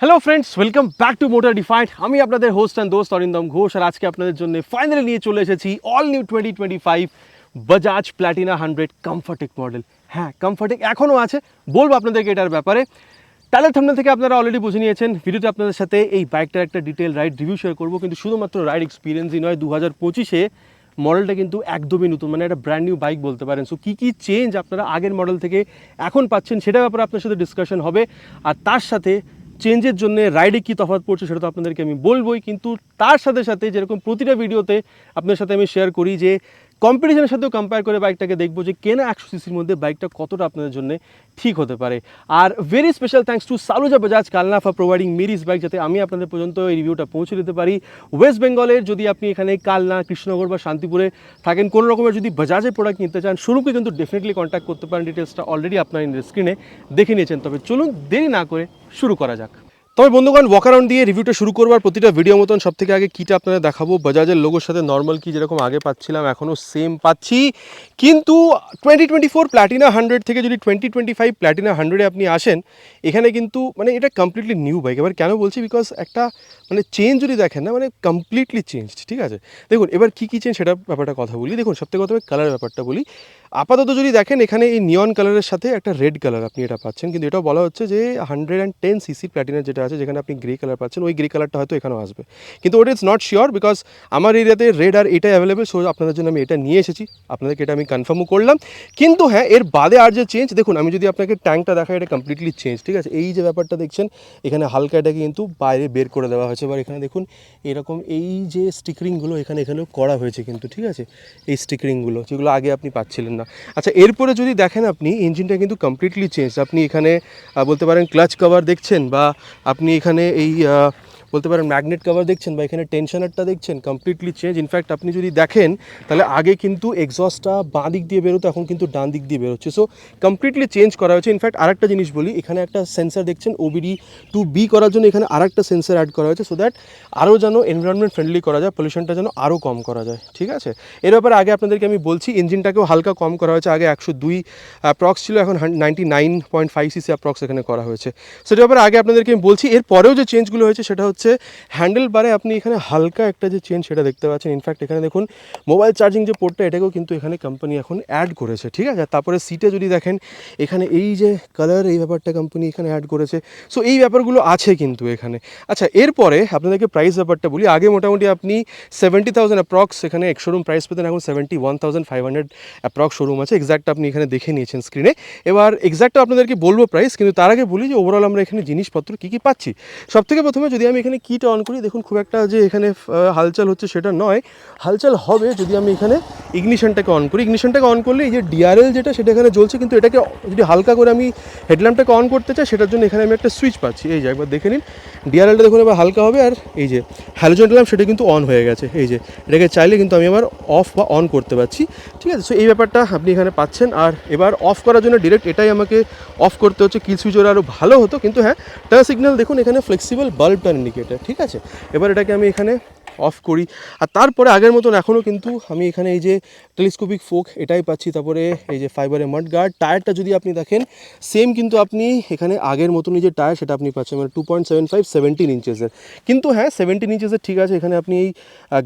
Hello friends, welcome back to motor defined. আমি আপনাদের host and দোস্ত অরিন্দম ঘোষ, আর আজকে আপনাদের জন্য ফাইনালি নিয়ে চলে এসেছি all new 2025 Bajaj platina 100 comfortec model. হ্যাঁ, কমফর্টেক এখনও আছে, বলবো আপনাদেরকে এটার ব্যাপারে। টাইটেল থাম্বনেল থেকে আপনারা অলরেডি বুঝে নিয়েছেন, ভিডিওতে আপনাদের সাথে এই বাইকটার একটা ডিটেল রাইড রিভিউ শেয়ার করবো, কিন্তু শুধুমাত্র রাইড এক্সপিরিয়েন্সই নয়, 2025-এ মডেলটা কিন্তু একদমই নতুন, মানে একটা ব্র্যান্ড নিউ বাইক বলতে পারেন। সো কী কী চেঞ্জ আপনারা আগের মডেল থেকে এখন পাচ্ছেন সেটার ব্যাপারে আপনার সাথে ডিসকাশন হবে, আর তার সাথে চেঞ্জের জন্য রাইডে কী তফাৎ পড়ছে সেটা তো আপনাদেরকে আমি বলবোই, কিন্তু তার সাথে সাথে যেরকম প্রতিটা ভিডিওতে আপনার সাথে আমি শেয়ার করি যে কম্পিটিশনের সাথেও কম্পেয়ার করে বাইকটাকে দেখবো যে কেনা 100 সিসির মধ্যে বাইকটা কতটা আপনাদের জন্য ঠিক হতে পারে। আর very special thanks to Saluja Bajaj Kalna for providing মিরিস বাইক, যাতে আমি আপনাদের পর্যন্ত এই রিভিউটা পৌঁছে দিতে পারি। ওয়েস্ট বেঙ্গলের যদি আপনি এখানে কালনা, কৃষ্ণনগর বা শান্তিপুরে থাকেন, কোনো রকমের যদি বাজাজের প্রোডাক্ট কিনতে চান, শুরুকে কিন্তু ডেফিনেটলি কন্ট্যাক্ট করতে পারেন। ডিটেলসটা অলরেডি আপনার স্ক্রিনে দেখে নিয়েছেন। তবে চলুন দেরি না করে শুরু করা যাক। তবে বন্ধুগণ, ওয়াক অ্যারাউন্ড দিয়ে রিভিউটা শুরু করবার প্রতিটা ভিডিও মতন সব থেকে আগে কিটা আপনাদের দেখাবো। বাজাজের লোগোর সাথে নর্মাল কি যেরকম আগে পাচ্ছিলাম এখনও সেম পাচ্ছি, কিন্তু 2024 প্ল্যাটিনা 100 থেকে যদি 2025 প্ল্যাটিনা 100-এ আপনি আসেন, এখানে কিন্তু মানে এটা কমপ্লিটলি নিউ বাইক। এবার কেন বলছি, বিকজ একটা মানে চেঞ্জ যদি দেখেন না, মানে কমপ্লিটলি চেঞ্জড। ঠিক আছে, দেখুন এবার কী কী চেঞ্জ সেটা ব্যাপারটা কথা বলি। দেখুন সবথেকে প্রথমে কালার ব্যাপারটা বলি। আপাতত যদি দেখেন, এখানে এই নিয়ন কালারের সাথে একটা রেড কালার আপনি এটা পাচ্ছেন, কিন্তু এটাও বলা হচ্ছে যে 110 সিসি প্ল্যাটিনার যেটা আছে, যেখানে আপনি গ্রে কালার পাচ্ছেন, ওই গ্রে কালারটা হয়তো এখানেও আসবে, কিন্তু ওটা ইটস নট শিওর, বিকজ আমার এরিয়াতে রেড আর এটাই অ্যাভেলেবেল। সো আপনাদের জন্য আমি এটা নিয়ে এসেছি, আপনাদেরকে এটা আমি কনফার্মও করলাম। কিন্তু হ্যাঁ, এর বাদে আর যে চেঞ্জ দেখুন, আমি যদি আপনাকে ট্যাঙ্কটা দেখাই, এটা কমপ্লিটলি চেঞ্জ। ঠিক আছে, এই যে ব্যাপারটা দেখছেন এখানে হালকা, এটাকে কিন্তু বাইরে বের করে দেওয়া হয়েছে। এবার এখানে দেখুন এরকম এই যে স্টিকারিংগুলো এখানেও করা হয়েছে কিন্তু, ঠিক আছে, এই স্টিকারিংগুলো যেগুলো আগে আপনি পাচ্ছিলেন না। আচ্ছা, এরপরে যদি দেখেন আপনি, ইঞ্জিনটা কিন্তু কমপ্লিটলি চেঞ্জ। আপনি এখানে বলতে পারেন ক্লাচ কভার দেখছেন, বা আপনি এখানে এই বলতে পারেন ম্যাগনেট কভার দেখছেন, বা এখানে টেনশনারটা দেখছেন, কমপ্লিটলি চেঞ্জ। ইনফ্যাক্ট আপনি যদি দেখেন তাহলে আগে কিন্তু এক্সস্টটা বাঁ দিক দিয়ে বেরোতো, এখন কিন্তু ডান দিক দিয়ে বেরোচ্ছে। সো কমপ্লিটলি চেঞ্জ করা হয়েছে। ইনফ্যাক্ট আরেকটা জিনিস বলি, এখানে একটা সেন্সার দেখছেন ওবিডি টু বি করার জন্য, এখানে আরেকটা সেন্সার অ্যাড করা হয়েছে, সো দ্যাট আরও যেন এনভায়রনমেন্ট ফ্রেন্ডলি করা যায়, পলিউশনটা যেন আরও কম করা যায়। ঠিক আছে, এর ব্যাপারে আগে আপনাদেরকে আমি বলছি, ইঞ্জিনটাকেও হালকা কম করা হয়েছে। আগে 102 অ্যাপ্রক্স ছিল, এখন 99.5 সিসি অ্যাপ্রক্স এখানে করা হয়েছে। সেটার ব্যাপারে আগে আপনাদেরকে আমি বলছি। এর পরেও যে চেঞ্জগুলো হয়েছে সেটা হচ্ছে হ্যান্ডেল বারে আপনি এখানে হালকা একটা যে চেঞ্জ সেটা দেখতে পাচ্ছেন। ইনফ্যাক্ট এখানে দেখুন মোবাইল চার্জিং যে পোর্টটা, এটাকেও কিন্তু এখানে কোম্পানি এখন অ্যাড করেছে। ঠিক আছে, তারপরে সিটে যদি দেখেন এখানে এই যে কালার, এই ব্যাপারটা কোম্পানি এখানে অ্যাড করেছে। সো এই ব্যাপারগুলো আছে কিন্তু এখানে। আচ্ছা, এরপরে আপনাদেরকে প্রাইস ব্যাপারটা বলি। আগে মোটামুটি আপনি 70,000 অ্যাপ্রক্স এখানে এক শোরুম প্রাইস পেতেন, এখন 71,500 অ্যাপ্রক্স শোরুম আছে। এক্স্যাক্ট আপনি এখানে দেখে নিয়েছেন স্ক্রিনে। এবার এক্স্যাক্টটা আপনাদেরকে বলবো প্রাইস, কিন্তু তার আগে বলি যে ওভারঅল আমরা এখানে জিনিসপত্র কী কী পাচ্ছি। সবথেকে প্রথমে যদি আমি এখানে কিটা অন করি, দেখুন খুব একটা যে এখানে হালচাল হচ্ছে সেটা নয়, হালচাল হবে যদি আমি এখানে ইগনিশনটাকে অন করি। ইগনিশনটাকে অন করলে এই যে ডিআরএল যেটা সেটা এখানে জ্বলছে, কিন্তু এটাকে যদি হালকা করে আমি হেডল্যাম্পটাকে অন করতে চাই, সেটার জন্য এখানে আমি একটা সুইচ পাচ্ছি। এই যে একবার দেখে নিন, ডিআরএলটা দেখুন এবার হালকা হবে, আর এই যে হ্যালোজেন ল্যাম্প সেটা কিন্তু অন হয়ে গেছে। এই যে এটাকে চাইলে কিন্তু আমি আবার অফ বা অন করতে পারছি। ঠিক আছে, সো এই ব্যাপারটা আপনি এখানে পাচ্ছেন। আর এবার অফ করার জন্য ডিরেক্ট এটাই আমাকে অফ করতে হচ্ছে, কিল সুইচ ওরা আরও ভালো হতো, কিন্তু হ্যাঁ টার্ন সিগন্যাল দেখুন এখানে ফ্লেক্সিবল বাল্ব টার্ন ইন্ডিকেটার। ঠিক আছে, এবার এটাকে আমি এখানে অফ করি, আর তারপরে আগের মতন এখনও কিন্তু আমি এখানে এই যে টেলিস্কোপিক ফোক এটাই পাচ্ছি। তারপরে এই যে ফাইবারের মাড গার্ড, টায়ারটা যদি আপনি দেখেন সেম, কিন্তু আপনি এখানে আগের মতনই যে টায়ার সেটা আপনি পাচ্ছেন, মানে 2.75 17 ইঞ্চেসের। কিন্তু হ্যাঁ 17 ইঞ্চেসের ঠিক আছে, এখানে আপনি এই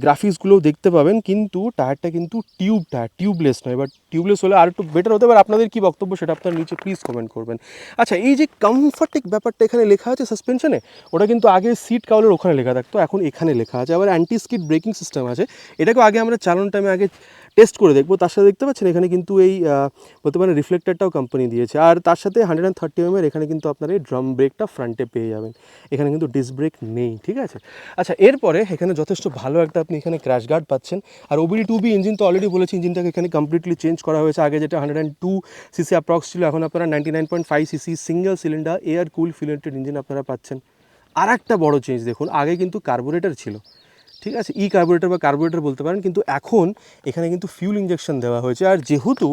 গ্রাফিক্সগুলোও দেখতে পাবেন, কিন্তু টায়ারটা কিন্তু টিউব টায়ার, টিউবলেস নয়। এবার টিউবলেস হলে আর একটু বেটার হতে পারে। আপনাদের কী বক্তব্য সেটা আপনার নিচে প্লিজ কমেন্ট করবেন। আচ্ছা, এই যে কমফর্টেক ব্যাপারটা এখানে লেখা আছে সাসপেনশনে, ওটা কিন্তু আগে সিট কাউলের ওখানে লেখা থাকতো, এখন এখানে লেখা আছে। আবার অ্যান্টি স্কিড ব্রেকিং সিস্টেম আছে, এটাকেও আগে আমরা চালানোর টাইমে আগে টেস্ট করে দেখবো। তার সাথে দেখতে পাচ্ছেন এখানে কিন্তু এই বলতে পারেন রিফ্লেক্টারটাও কোম্পানি দিয়েছে, আর তার সাথে 130 mm এখানে কিন্তু আপনার এই ড্রাম ব্রেকটা ফ্রন্টে পেয়ে যাবেন। এখানে কিন্তু ডিস্ক ব্রেক নেই। ঠিক আছে, আচ্ছা এরপরে এখানে যথেষ্ট ভালো একটা আপনি এখানে ক্র্যাশ গার্ড পাচ্ছেন। আর ওবিডি টু বি ইঞ্জিন তো অলরেডি বলেছি, ইঞ্জিনটাকে এখানে কমপ্লিটলি চেঞ্জ করা হয়েছে। আগে যেটা 102 সিসি অ্যাপ্রক্স ছিল, এখন আপনারা 99.5 CC single cylinder air cool fuel injected engine আপনারা পাচ্ছেন। আর একটা বড় চেঞ্জ দেখুন, আগে কিন্তু কার্বোরেটর ছিল, ঠিক আছে, ই কার্বোরেটর বা কার্বোরেটর বলতে পারেন, কিন্তু এখন এখানে কিন্তু ফিউল ইঞ্জেকশন দেওয়া হয়েছে। আর যেহেতু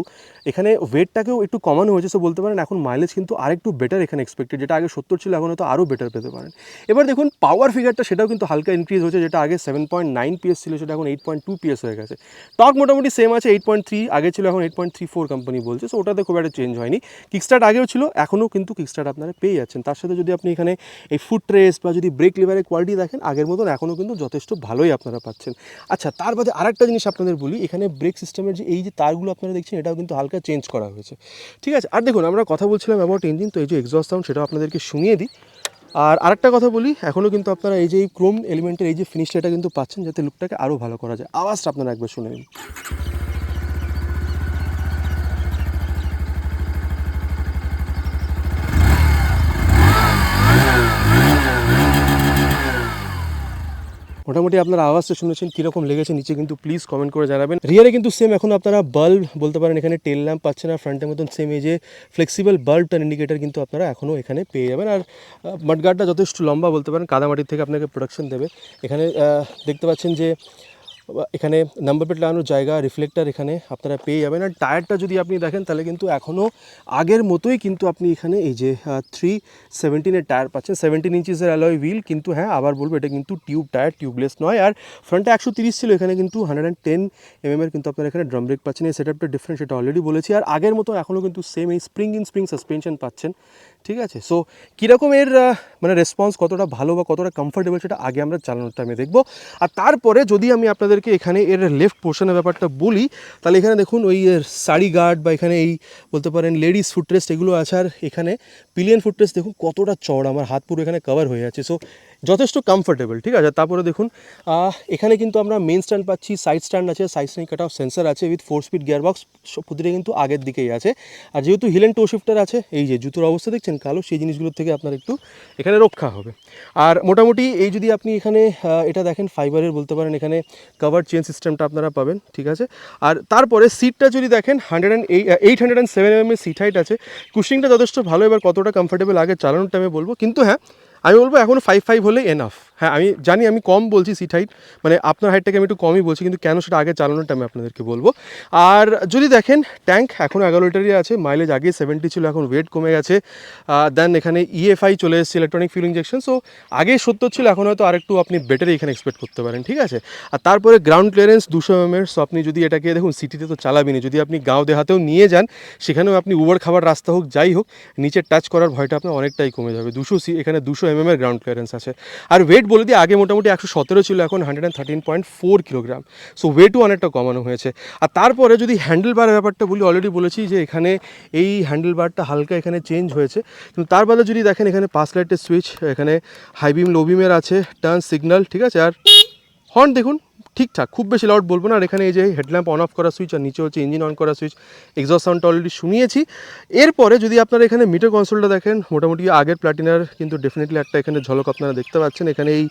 এখানে ওয়েটটাকেও একটু কমানো হয়েছে, সো বলতে পারেন এখন মাইলেজ কিন্তু আরেকটু বেটার এখানে এক্সপেক্টেড, যেটা আগে 70 ছিল এখন হয়তো আরও বেটার পেতে পারেন। এবার দেখুন পাওয়ার ফিগারটা, সেটাও কিন্তু হালকা ইনক্রিজ হয়েছে, যেটা আগে 7.9 PS ছিল সেটা এখন 8.2 PS হয়ে গেছে। টর্ক মোটামুটি সেম আছে, 8.3 আগে ছিল, এখন 8.34 কোম্পানি বলছে, সো ওটাতে খুব একটা চেঞ্জ হয়নি। কিকস্টার্ট আগেও ছিল, এখনও কিন্তু কিকস্টার্ট আপনারা পেয়ে যাচ্ছেন। তার সাথে যদি আপনি এখানে এই ফুট রেস বা যদি ব্রেক লিভারের কোয়ালিটি দেখেন আগের মতন এখনও কিন্তু যথেষ্ট ভালোই আপনারা পাচ্ছেন। আচ্ছা, তার বাদে আরেকটা জিনিস আপনাদের বলি, এখানে ব্রেক সিস্টেমের যে এই যে তারগুলো আপনারা দেখছেন এটাও কিন্তু হালকা চেঞ্জ করা হয়েছে। ঠিক আছে, আর দেখুন আমরা কথা বলছিলাম অ্যাবাউট ইঞ্জিন, তো এই যে এক্সস্ট সাউন্ড সেটাও আপনাদেরকে শুনিয়ে দিই। আর আরেকটা কথা বলি, এখনও কিন্তু আপনারা এই যে এই ক্রোম এলিমেন্টের এই যে ফিনিশটা এটা কিন্তু পাচ্ছেন, যাতে লুকটাকে আরও ভালো করা যায়। আওয়াজটা আপনারা একবার শুনে নিন। মোটামুটি আপনারা আওয়াজটা শুনেছেন, কীরকম লেগেছে নিচে কিন্তু প্লিজ কমেন্ট করে জানাবেন। রিয়ারে কিন্তু সেম এখন আপনারা বাল্ব বলতে পারেন এখানে টেল ল্যাম্প পাচ্ছেন, আর ফ্রন্টের মতন সেম এই যে ফ্লেক্সিবল বাল্ব টার ইন্ডিকেটার কিন্তু আপনারা এখনও এখানে পেয়ে যাবেন। আর মাডগার্ডটা যথেষ্ট লম্বা, বলতে পারেন কাদামাটির থেকে আপনাকে প্রোটেকশন দেবে। এখানে দেখতে পাচ্ছেন যে এখানে নাম্বার প্লেট লাগানোর জায়গা, রিফ্লেক্টার এখানে আপনারা পেয়ে যাবেন। আর টায়ারটা যদি আপনি দেখেন তাহলে কিন্তু এখনও আগের মতোই কিন্তু আপনি এখানে এই যে 317 টায়ার পাচ্ছেন, 17 ইঞ্চিসের অ্যালয় হুইল, কিন্তু হ্যাঁ আবার বলবো এটা কিন্তু টিউব টায়ার, টিউবলেস নয়। আর ফ্রন্টে 130 ছিল, এখানে কিন্তু 110 mm কিন্তু আপনারা এখানে ড্রাম ব্রেক পাচ্ছেন। এই সেটআপটা ডিফারেন্ট, সেটা অলরেডি বলেছি। আর আগের মতো এখনও কিন্তু সেম এই স্প্রিং ইন স্প্রিং সাসপেনশন পাচ্ছেন। ঠিক আছে, সো কীরকম এর মানে রেসপন্স কতটা ভালো বা কতটা কমফোর্টেবল সেটা আগে আমরা চালানোর টাইমে দেখবো। আর তারপরে যদি আমি আপনাদেরকে এখানে এর লেফট পোর্শনের ব্যাপারটা বলি, তাহলে এখানে দেখুন ওই সারি গার্ড বা এখানে এই বলতে পারেন লেডিস ফুটরেস্ট এগুলো আছে। আর এখানে পিলিয়ন ফুটরেস্ট দেখুন কতটা চওড়া, আমার হাত পুরো এখানে কভার হয়ে যাচ্ছে, সো যথেষ্ট কমফোর্টেবল। ঠিক আছে, তারপরে দেখুন এখানে কিন্তু আমরা মেন স্ট্যান্ড পাচ্ছি, সাইড স্ট্যান্ড আছে, side stand cut off sensor আছে উইথ 4 স্পিড গিয়ার বক্স, প্রতিটা কিন্তু আগের দিকেই আছে। আর যেহেতু হিল অ্যান্ড টো শিফটার আছে, এই যে জুতোর অবস্থা দেখছেন কালো, সেই জিনিসগুলোর থেকে আপনার একটু এখানে রক্ষা হবে। আর মোটামুটি এই যদি আপনি এখানে এটা দেখেন ফাইবারের বলতে পারেন এখানে কভার চেন সিস্টেমটা আপনারা পাবেন। ঠিক আছে, আর তারপরে সিটটা যদি দেখেন 807 mm এর সিট হাইট আছে, কুশিংটা যথেষ্ট ভালো। এবার কতটা কমফোর্টেবল আগে চালানোর টাইমে বলবো, কিন্তু হ্যাঁ আমি বলবো এখন 5.5 হলে এনাফ। হ্যাঁ আমি জানি আমি কম বলছি সিট হাইট, মানে আপনার হাইটটাকে আমি একটু কমই বলছি, কিন্তু কেন সেটা আগে চালানোর টাইমে আপনাদেরকে বলবো। আর যদি দেখেন ট্যাঙ্ক এখনও 11 লিটারই আছে, মাইলেজ আগে 70 ছিল, এখন ওয়েট কমে গেছে। দেন এখানে EFI চলে এসেছে, ইলেকট্রনিক ফিউল ইঞ্জেকশন, সো আগে 70 ছিল, এখন হয়তো আরেকটু আপনি বেটার এখানে এক্সপেক্ট করতে পারেন। ঠিক আছে, আর তারপরে গ্রাউন্ড ক্লিয়ারেন্স 200 mm, সো আপনি যদি এটাকে দেখুন সিটিতে তো চালাবেনই, যদি আপনি গাঁও দেহাতেও নিয়ে যান সেখানেও আপনি উবর খাবার রাস্তা হোক যাই হোক নিচে টাচ করার ভয়টা আপনার অনেকটাই কমে যাবে। এখানে 200 mm এর গ্রাউন্ড ক্লিয়ারেন্স আছে। আর ওয়েট বলে দিয়ে আগে মোটামুটি 117 ছিল, এখন 113.4 কিলোগ্রাম, সো ওয়েটও অনেকটা কমানো হয়েছে। আর তারপরে যদি হ্যান্ডেল বারের ব্যাপারটা বলি, অলরেডি বলেছি যে এখানে এই হ্যান্ডেল বারটা হালকা এখানে চেঞ্জ হয়েছে, কিন্তু তার বাদে যদি দেখেন এখানে পাস লাইটের সুইচ, এখানে হাই বিম লো বিমের আছে, টার্ন সিগন্যাল। ঠিক আছে, আর হর্ন দেখুন ঠিকঠাক, খুব বেশি লাউড বলবো না। আর এখানে এই যে হেডল্যাম্প অন অফ করা সুইচ, আর নিচে হচ্ছে ইঞ্জিন অন করা সুইচ, এক্সস্ট সাউন্ডটা অলরেডি শুনিয়েছি। এরপরে যদি আপনারা এখানে মিটার কনসোলটা দেখেন, মোটামুটি আগের প্ল্যাটিনার কিন্তু ডেফিনেটলি একটা এখানে ঝলক আপনারা দেখতে পাচ্ছেন। এখানে এই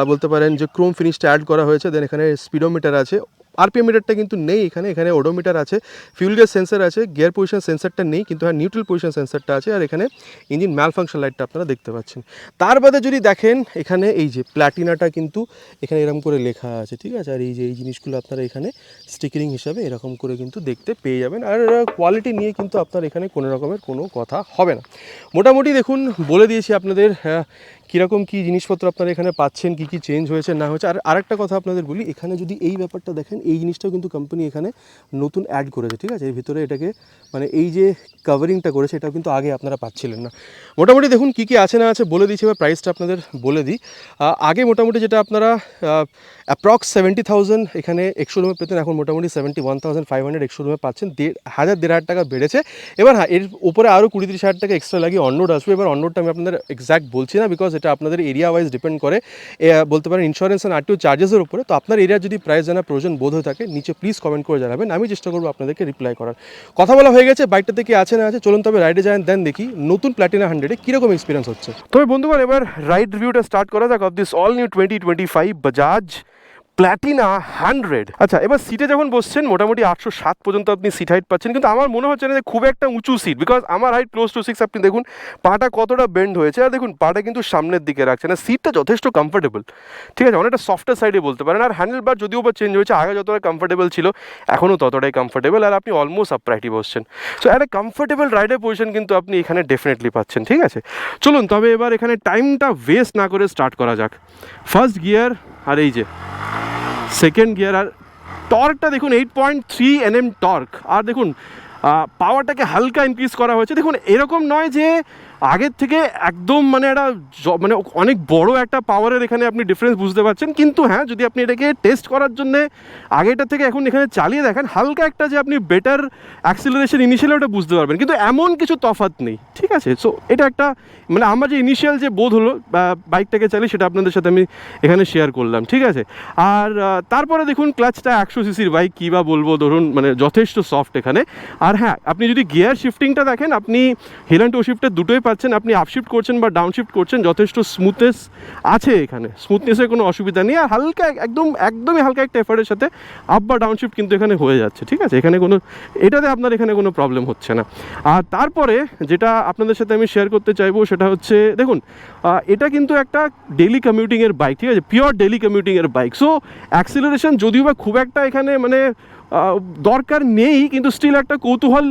বলতে পারেন যে ক্রোম ফিনিশটা অ্যাড করা হয়েছে। দেন এখানে স্পিডোমিটার আছে, আরপিএম মিটারটা কিন্তু নেই এখানে ওডোমিটার আছে, ফিউল গেজ সেন্সার আছে, গিয়ার পজিশন সেন্সারটা নেই, কিন্তু হ্যাঁ নিউট্রাল পজিশন সেন্সারটা আছে। আর এখানে ইঞ্জিন ম্যাল ফাংশন লাইটটা আপনারা দেখতে পাচ্ছেন। তার বাদে যদি দেখেন এখানে এই যে প্ল্যাটিনাটা কিন্তু এখানে এরকম করে লেখা আছে। ঠিক আছে, আর এই যে এই জিনিসগুলো আপনারা এখানে স্টিকারিং হিসাবে এরকম করে কিন্তু দেখতে পেয়ে যাবেন। আর কোয়ালিটি নিয়ে কিন্তু আপনার এখানে কোনো রকমের কোনো কথা হবে না। মোটামুটি দেখুন বলে দিয়েছি আপনাদের কীরকম কী জিনিসপত্র আপনারা এখানে পাচ্ছেন, কী কী চেঞ্জ হয়েছে না হয়েছে। আর আরেকটা কথা আপনাদের বলি, এখানে যদি এই ব্যাপারটা দেখেন, এই জিনিসটাও কিন্তু কোম্পানি এখানে নতুন অ্যাড করেছে। ঠিক আছে, এর ভিতরে এটাকে মানে এই যে কাভারিংটা করেছে এটাও কিন্তু আগে আপনারা পাচ্ছিলেন না। মোটামুটি দেখুন কী কী আছে না আছে বলে দিয়েছি। এবার প্রাইসটা আপনাদের বলে দিই। আগে মোটামুটি যেটা আপনারা অ্যাপ্রক্স 70,000 এখানে এক্সশোরুমে পেতেন, এখন মোটামুটি 71,500 এক্সশোরুমে পাচ্ছেন। 1,500 টাকা বেড়েছে। এবার হ্যাঁ এর উপরে আরও 20-30 হাজার টাকা এক্সট্রা লাগিয়ে অনরোড আসবে। এবার অনরোডটা আমি আপনাদের এক্স্যাক্ট বলছি না, বিকজ এটা আপনাদের এরিয়া ওয়াইজ ডিপেন্ড করে, বলতে পারেন ইন্স্যুরেন্স অ্যান্ড আরটিও চার্জেসের উপরে। তো আপনার এরিয়ার যদি প্রাইস জানার প্রয়োজন বোধ হয়ে থাকে নিচে প্লিজ কমেন্ট করে জানাবেন, আমি চেষ্টা করবো আপনাদেরকে রিপ্লাই করার। কথা বলা হয়ে গেছে, বাইকটা থেকে আছে না আছে, চলুন তবে রাইডে যান, দেন দেখি নতুন প্ল্যাটিনা 100-এ কীরকম এক্সপিরিয়েন্স হচ্ছে। তবে বন্ধুগণ এবার রাইড রিভিউটা স্টার্ট করা যাক of this all new 2025 Bajaj platina 100। আচ্ছা, এবার সিটে যখন বসছেন মোটামুটি 807 পর্যন্ত আপনি সিট হাইট পাচ্ছেন, কিন্তু আমার মনে হচ্ছে না যে খুব একটা উঁচু সিট, বিকজ আমার হাইট ক্লোজ টু 6। আপনি দেখুন পাটা কতটা বেন্ড হয়েছে, আর দেখুন পাটা কিন্তু সামনের দিকে রাখছে না। সিটটা যথেষ্ট কমফোর্টেবল, ঠিক আছে, অনেকটা সফটের সাইডে বলতে পারেন। আর হ্যান্ডেল বার যদিও বা চেঞ্জ হয়েছে, আগে যতটা কমফোর্টেবল ছিল এখনও ততটাই কমফোর্টেবল, আর আপনি অলমোস্ট আপরাইটই বসছেন। সো একটা কমফোর্টেবল রাইডের পজিশন কিন্তু আপনি এখানে ডেফিনেটলি পাচ্ছেন, ঠিক আছে। চলুন তবে এবার এখানে টাইমটা ওয়েস্ট না করে স্টার্ট করা যাক। ফার্স্ট গিয়ার, আর এই যে সেকেন্ড গিয়ার, আর টর্কটা দেখুন 8.3 Nm টর্ক। আর দেখুন পাওয়ারটাকে হালকা ইনক্রিজ করা হয়েছে। দেখুন এরকম নয় যে আগের থেকে একদম মানে একটা মানে অনেক বড় একটা পাওয়ারের এখানে আপনি ডিফারেন্স বুঝতে পারছেন, কিন্তু হ্যাঁ যদি আপনি এটাকে টেস্ট করার জন্য আগেটা থেকে এখন এখানে চালিয়ে দেখেন, হালকা একটা যে আপনি বেটার অ্যাক্সিলারেশন ইনিশিয়ালি ওটা বুঝতে পারবেন, কিন্তু এমন কিছু তফাৎ নেই, ঠিক আছে। সো এটা একটা মানে আমার যে ইনিশিয়াল যে বোধ হলো বাইকটাকে চালিয়ে, সেটা আপনাদের সাথে আমি এখানে শেয়ার করলাম, ঠিক আছে। আর তারপরে দেখুন ক্লাচটা 100 সিসির বাইক, কী বা বলবো, ধরুন মানে যথেষ্ট সফট এখানে। আর হ্যাঁ আপনি যদি গিয়ার শিফটিংটা দেখেন, আপনি হিল অ্যান্ড টো শিফটের দুটোই পাচ্ছেন। আপনি আপশিফট করছেন বা ডাউনশিফট করছেন, যথেষ্ট স্মুথনেস আছে এখানে, স্মুথনেসের কোনো অসুবিধা নেই। আর হালকা একদমই হালকা একটা এফার্টের সাথে আপ বা ডাউনশিফট কিন্তু এখানে হয়ে যাচ্ছে, ঠিক আছে। এখানে কোনো এটাতে আপনার এখানে কোনো প্রবলেম হচ্ছে না। আর তারপরে যেটা আপনাদের সাথে আমি শেয়ার করতে চাইবো সেটা হচ্ছে, দেখুন এটা কিন্তু একটা ডেইলি কমিউটিংয়ের বাইক, ঠিক আছে, পিওর ডেইলি কমিউটিংয়ের বাইক। সো অ্যাক্সিলারেশন যদিও বা খুব একটা এখানে মানে দরকার নেই, কিন্তু স্টিল একটা কৌতূহল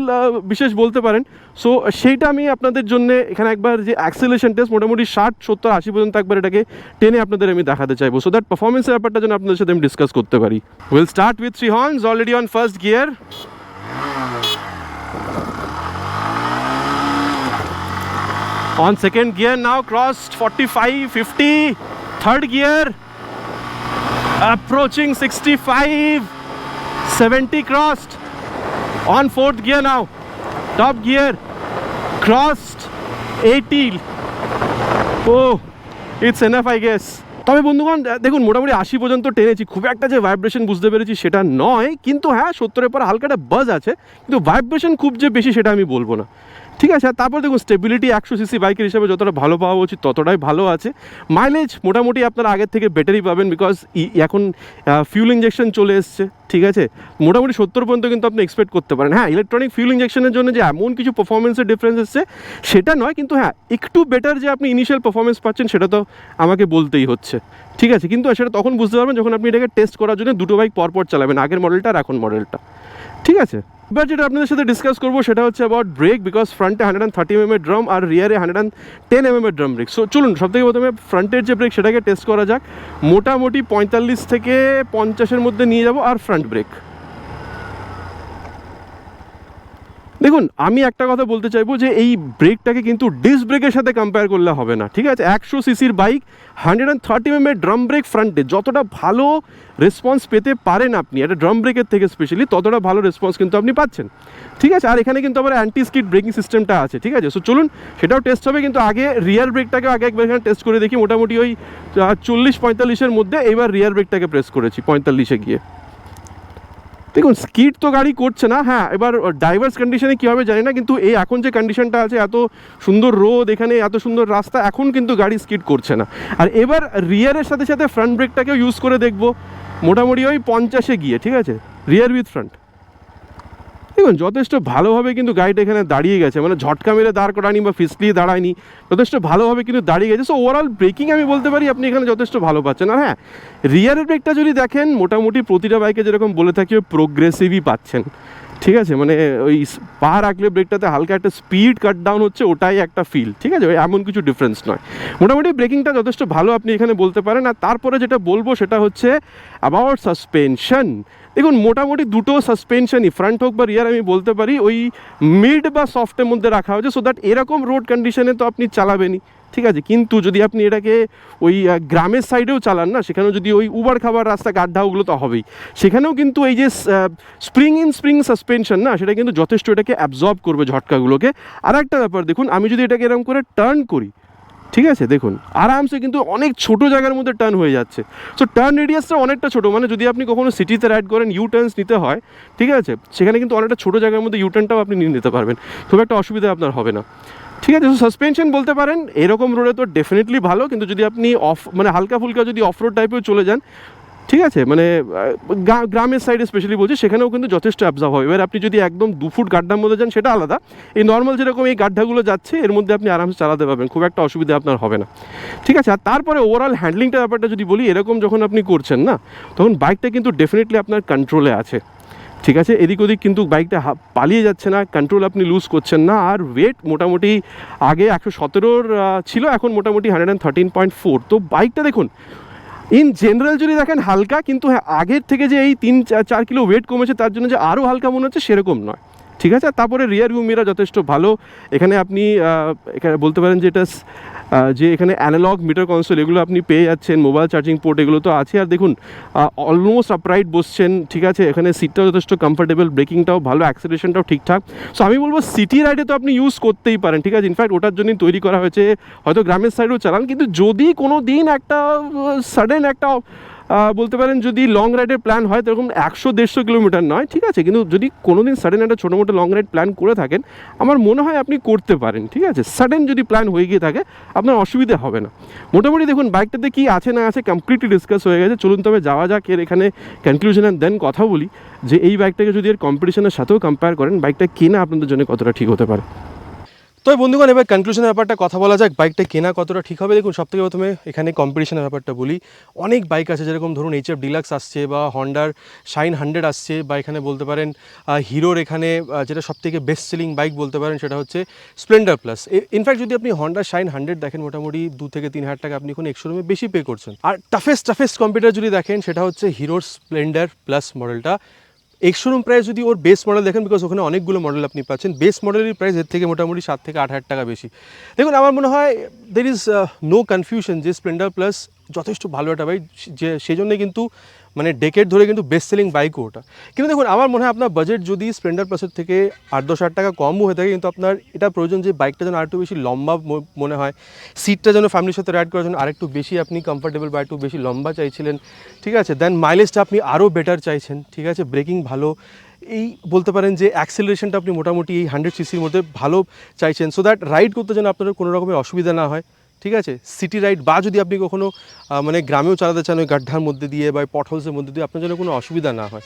বিশেষ বলতে পারেন। সো সেইটা আমি আপনাদের জন্য এখানে একবার যে অ্যাক্সিলারেশন টেস্ট মোটামুটি 60, 70, 80 পর্যন্ত একবার এটাকে টেনে আপনাদের আমি দেখাতে চাইবো, সো দ্যাট পারফরমেন্সের ব্যাপারটা যেন আপনাদের সাথে আমি ডিসকাস করতে পারি। Will start with 3 horns already on first gear. On second gear now, crossed 45, 50. Third gear, approaching 65, 70 crossed. On fourth gear now, top gear, crossed 80. Oh, it's enough I guess. তবে বন্ধুগণ দেখুন মোটামুটি 80 পর্যন্ত টেনেছি, খুব একটা যে ভাইব্রেশন বুঝতে পেরেছি সেটা নয়, কিন্তু হ্যাঁ 70-এর পর হালকা একটা বাজ আছে, কিন্তু ভাইব্রেশন খুব যে বেশি সেটা আমি বলবো না, ঠিক আছে। আর তারপর দেখুন স্টেবিলিটি 100 সিসি বাইকের হিসাবে যতটা ভালো পাওয়া উচিত ততটাই ভালো আছে। মাইলেজ মোটামুটি আপনারা আগের থেকে বেটারই পাবেন, বিকজ এখন ফিউল ইঞ্জেকশন চলে এসছে, ঠিক আছে। মোটামুটি 70 পর্যন্ত কিন্তু আপনি এক্সপেক্ট করতে পারেন। হ্যাঁ ইলেকট্রনিক ফিউল ইঞ্জেকশনের জন্য যে এমন কিছু পারফরমেন্সের ডিফারেন্স এসছে সেটা নয়, কিন্তু হ্যাঁ একটু বেটার যে আপনি ইনিশিয়াল পারফরমেন্স পাচ্ছেন সেটা তো আমাকে বলতেই হচ্ছে, ঠিক আছে। কিন্তু সেটা তখন বুঝতে পারবেন যখন আপনি এটাকে টেস্ট করার জন্য দুটো বাইক পরপর চালাবেন, আগের মডেলটা আর এখন মডেলটা, ঠিক আছে। এবার যেটা আপনাদের সাথে ডিসকাস করবো সেটা হচ্ছে অ্যাবাউট ব্রেক, বিকজ ফ্রন্টে 130 mm ড্রাম আর রিয়ারে 110 mm ড্রাম ব্রেক। সো চলুন সবথেকে প্রথমে ফ্রন্টের যে ব্রেক সেটাকে টেস্ট করা যাক। মোটামুটি 45 থেকে 50-এর মধ্যে নিয়ে যাব। আর ফ্রন্ট ব্রেক দেখুন, আমি একটা কথা বলতে চাইবো যে এই ব্রেকটাকে কিন্তু ডিস্ক ব্রেকের সাথে কম্পেয়ার করলে হবে না, ঠিক আছে। 100 সিসির বাইক 130 mm ড্রাম ব্রেক ফ্রন্টে যতটা ভালো রেসপন্স পেতে পারেন আপনি একটা ড্রাম ব্রেকের থেকে স্পেশালি, ততটা ভালো রেসপন্স কিন্তু আপনি পাচ্ছেন, ঠিক আছে। আর এখানে কিন্তু আবার অ্যান্টি স্কিড ব্রেকিং সিস্টেমটা আছে, ঠিক আছে। সো চলুন সেটাও টেস্ট হবে, কিন্তু আগে রিয়ার ব্রেকটাকে আগে একবার এখানে টেস্ট করে দেখি। মোটামুটি ওই 40-45-এর মধ্যে এইবার রিয়ার ব্রেকটাকে প্রেস করেছি 45-এ গিয়ে। দেখুন স্কিড তো গাড়ি করছে না, হ্যাঁ এবার ডাইভার্স কন্ডিশনে কী হবে জানি না, কিন্তু এই এখন যে কন্ডিশনটা আছে, এত সুন্দর রোদ, এখানে এত সুন্দর রাস্তা, এখন কিন্তু গাড়ি স্কিড করছে না। আর এবার রিয়ারের সাথে সাথে ফ্রন্ট ব্রেকটাকেও ইউজ করে দেখবো মোটামুটি ওই 50-এ গিয়ে, ঠিক আছে, রিয়ার উইথ ফ্রন্ট। দেখুন যথেষ্ট ভালোভাবে কিন্তু গাড়িটা এখানে দাঁড়িয়ে গেছে, মানে ঝটকা মেরে দাঁড় করায়নি বা ফিসলিয়ে দাঁড়ায়নি, যথেষ্ট ভালোভাবে কিন্তু দাঁড়িয়ে গেছে। সো ওভারঅল ব্রেকিং আমি বলতে পারি আপনি এখানে যথেষ্ট ভালো পাচ্ছেন। আর হ্যাঁ রিয়ারের ব্রেকটা যদি দেখেন, মোটামুটি প্রতিটা বাইকে যেরকম বলে থাকি ওই প্রোগ্রেসিভই পাচ্ছেন, ঠিক আছে। মানে ওই পা রাখলে ব্রেকটাতে হালকা একটা স্পিড কাট ডাউন হচ্ছে, ওটাই একটা ফিল, ঠিক আছে, ওই এমন কিছু ডিফারেন্স নয়। মোটামুটি ব্রেকিংটা যথেষ্ট ভালো আপনি এখানে বলতে পারেন। আর তারপরে যেটা বলবো সেটা হচ্ছে অ্যাবাউট সাসপেনশন। দেখুন মোটামুটি দুটো সাসপেনশনই, ফ্রন্ট হোক বা রিয়ার, আমি বলতে পারি ওই মিড বা সফটের মধ্যে রাখা হয়েছে, সো দ্যাট এরকম রোড কন্ডিশনে তো আপনি চালাবেনই, ঠিক আছে। কিন্তু যদি আপনি এটাকে ওই গ্রামের সাইডেও চালান না, সেখানেও যদি ওই উবার খাবার রাস্তা গাড্ডা ওগুলো তো হবেই, সেখানেও কিন্তু এই যে স্প্রিং ইন স্প্রিং সাসপেনশন না, সেটা কিন্তু যথেষ্ট এটাকে অ্যাবজর্ব করবে ঝটকাগুলোকে। আর একটা ব্যাপার দেখুন, আমি যদি এটাকে এরকম করে টার্ন করি, ঠিক আছে, দেখুন আরামসে কিন্তু অনেক ছোট জায়গার মধ্যে টার্ন হয়ে যাচ্ছে। সো টার্ন রেডিয়াসটা অনেকটা ছোটো, মানে যদি আপনি কখনো সিটিতে রাইড করেন, ইউ টার্নস নিতে হয়, ঠিক আছে, সেখানে কিন্তু অনেকটা ছোটো জায়গার মধ্যে ইউ টার্নটাও আপনি নিয়ে নিতে পারবেন, খুব একটা অসুবিধা আপনার হবে না, ঠিক আছে। সো সাসপেনশন বলতে পারেন এরকম রোডে তো ডেফিনেটলি ভালো, কিন্তু যদি আপনি মানে হালকা ফুলকা যদি অফ রোড টাইপেও চলে যান, ঠিক আছে, মানে গ্রামের সাইডে স্পেশালি বলছি, সেখানেও কিন্তু যথেষ্ট অ্যাবজর্ব হয়। এবার আপনি যদি একদম 2 ফুট গাড্ডার মধ্যে যান সেটা আলাদা, এই নর্মাল যেরকম এই গাড্ডাগুলো যাচ্ছে এর মধ্যে আপনি আরামসে চালাতে পারবেন, খুব একটা অসুবিধা আপনার হবে না। ঠিক আছে, আর তারপরে ওভারঅল হ্যান্ডলিংটা ব্যাপারটা যদি বলি, এরকম যখন আপনি করছেন না, তখন বাইকটা কিন্তু ডেফিনেটলি আপনার কন্ট্রোলে আছে। ঠিক আছে, এদিক ওদিক কিন্তু বাইকটা পালিয়ে যাচ্ছে না, কন্ট্রোল আপনি লুজ করছেন না। আর ওয়েট মোটামুটি আগে 117 ছিল, এখন মোটামুটি 113.4। তো বাইকটা দেখুন ইন জেনারেল যদি দেখেন হালকা, কিন্তু হ্যাঁ আগের থেকে যে এই 3-4 কিলো ওয়েট কমেছে তার জন্য যে আরও হালকা মনে হচ্ছে সেরকম নয়। ঠিক আছে, তারপরে রিয়ার ভিউ মিরার যথেষ্ট ভালো। এখানে আপনি এখানে বলতে পারেন যে এটা যে এখানে অ্যানালগ মিটার কনসোল এগুলো আপনি পেয়ে যাচ্ছেন, মোবাইল চার্জিং পোর্ট এগুলো তো আছে। আর দেখুন অলমোস্ট আপরাইট বসছেন। ঠিক আছে, এখানে সিটটাও যথেষ্ট কমফোর্টেবল, ব্রেকিংটাও ভালো, অ্যাক্সেলারেশনটাও ঠিকঠাক। সো আমি বলবো সিটি রাইডে তো আপনি ইউজ করতেই পারেন। ঠিক আছে, ইনফ্যাক্ট ওটার জন্যই তৈরি করা হয়েছে, হয়তো গ্রামের সাইডেও চালান, কিন্তু যদি কোনো দিন একটা সাডেন একটা বলতে পারেন যদি লং রাইডের প্ল্যান হয়, তখন 100-150 কিলোমিটার নয়, ঠিক আছে, কিন্তু যদি কোনো দিন সাডেন একটা ছোটো মোটো লং রাইড প্ল্যান করে থাকেন, আমার মনে হয় আপনি করতে পারেন। ঠিক আছে, সাডেন যদি প্ল্যান হয়ে গিয়ে থাকে আপনার অসুবিধা হবে না। মোটামুটি দেখুন বাইকটাতে কী আছে না আছে কমপ্লিটলি ডিসকাস হয়ে গেছে। চলুন তবে যাওয়া যাক এর এখানে কনক্লুশন, অ্যান্ড দেন কথা বলি যে এই বাইকটাকে যদি এর কম্পিটিশনের সাথেও কম্পেয়ার করেন, বাইকটা কেনা আপনাদের জন্য কতটা ঠিক হতে পারে। তো বন্ধুগণ, এবার কনক্লুশনের ব্যাপারটা কথা বলা যাক, বাইকটা কেনা কতটা ঠিক হবে। দেখুন সবথেকে প্রথমে এখানে কম্পিটিশনের ব্যাপারটা বলি। অনেক বাইক আছে, যেরকম ধরুন HF ডিলাক্স আসছে, বা হন্ডার শাইন 100 আসছে, বা এখানে বলতে পারেন হিরোর এখানে যেটা সবথেকে বেস্ট সেলিং বাইক বলতে পারেন সেটা হচ্ছে স্প্লেন্ডার প্লাস। ইনফ্যাক্ট যদি আপনি হন্ডার শাইন 100 দেখেন, মোটামুটি 2-3 হাজার টাকা আপনি এখন এক্সশোরুমে বেশি পে করছেন। আর টাফেস্ট কম্পিউটার যদি দেখেন সেটা হচ্ছে হিরোর স্প্লেন্ডার প্লাস মডেলটা। এক্সশোরুম প্রাইস যদি ওর বেস মডেল দেখেন, বিকজ ওখানে অনেকগুলো মডেল আপনি পাচ্ছেন, বেস মডেলের প্রাইস এর থেকে মোটামুটি 7-8 হাজার টাকা বেশি। দেখুন আমার মনে হয় দের ইজ নো কনফিউশন যে স্প্লেন্ডার প্লাস যথেষ্ট ভালো একটা বাইক, যে সেই জন্যে কিন্তু মানে ডেকেড ধরে কিন্তু বেস্ট সেলিং বাইকও ওটা। কিন্তু দেখুন আমার মনে হয় আপনার বাজেট যদি স্প্লেন্ডার প্লাসের থেকে 8-10 হাজার টাকা কমও হয়ে থাকে, কিন্তু আপনার এটা প্রয়োজন যে বাইকটা যেন আরেকটু বেশি লম্বা মনে হয়, সিটটা যেন ফ্যামিলির সাথে রাইড করার জন্য আরেকটু বেশি আপনি কমফোর্টেবল বা একটু বেশি লম্বা চাইছিলেন। ঠিক আছে, দেন মাইলেজটা আপনি আরও বেটার চাইছেন। ঠিক আছে, ব্রেকিং ভালো, এই বলতে পারেন যে অ্যাক্সেলারেশনটা আপনি মোটামুটি এই 100 সিসির মধ্যে ভালো চাইছেন, সো দ্যাট রাইড করতে যেন আপনার কোনো রকমের অসুবিধা না হয়। ঠিক আছে, সিটি রাইড বা যদি আপনি কখনো মানে গ্রামেও চালাতে চান ওই গাড্ডার মধ্যে দিয়ে বা পটহোলসের মধ্যে দিয়ে, আপনার জন্য কোনো অসুবিধা না হয়।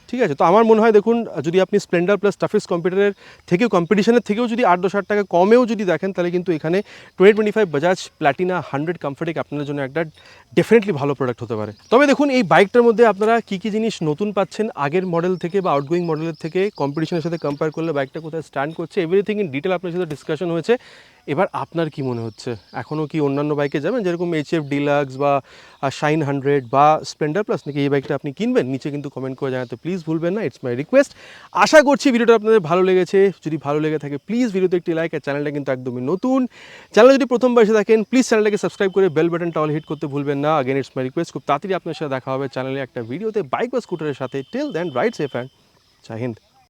ঠিক আছে, তো আমার মনে হয় দেখুন যদি আপনি স্প্লেন্ডার প্লাস টাফেস্ট কম্পিউটারের থেকেও কম্পিটিশনের থেকেও যদি 8-10 হাজার টাকা কমেও যদি দেখেন, তাহলে কিন্তু এখানে 2025 বাজাজ প্ল্যাটিনা 100 কমফোর্টেক আপনার জন্য একটা ডেফিনেটলি ভালো প্রোডাক্ট হতে পারে। তবে দেখুন এই বাইকটার মধ্যে আপনারা কী কী জিনিস নতুন পাচ্ছেন আগের মডেল থেকে বা আউটগোয়িং মডেলের থেকে কম্পিটিশনের সাথে কম্পেয়ার করলে বাইকটা কোথায় স্ট্যান্ড করছে, এভরিথিং ইন ডিটেল আপনার সাথে ডিসকাশন হয়েছে। এবার আপনার কি মনে হচ্ছে, এখনও কি অন্যান্য বাইকে যাবেন যেরকম HF ডিলাক্স বা শাইন 100 বা স্প্লেন্ডার প্লাস, নাকি এই বাইকটা আপনি কিনবেন? নিচে কিন্তু কমেন্ট করে জানাতে প্লিজ ভুলবেন না, ইটস মাই রিকোয়েস্ট। আশা করছি ভিডিওটা আপনাদের ভালো লেগেছে। যদি ভালো লেগে থাকে প্লিজ ভিডিওতে একটি লাইক, আর চ্যানেলটা কিন্তু একদমই নতুন, চ্যানেলে যদি প্রথমবার এসে থাকেন প্লিজ চ্যানেলটাকে সাবস্ক্রাইব করে বেল বাটনটা অল হিট করতে ভুলবেন না। আগেন ইটস মাই রিকোয়েস্ট, খুব তাড়াতাড়ি আপনার সাথে দেখা হবে চ্যানেলে একটা ভিডিওতে বাইক বা স্কুটারের সাথে। Till then ride safe and জয় হিন্দ।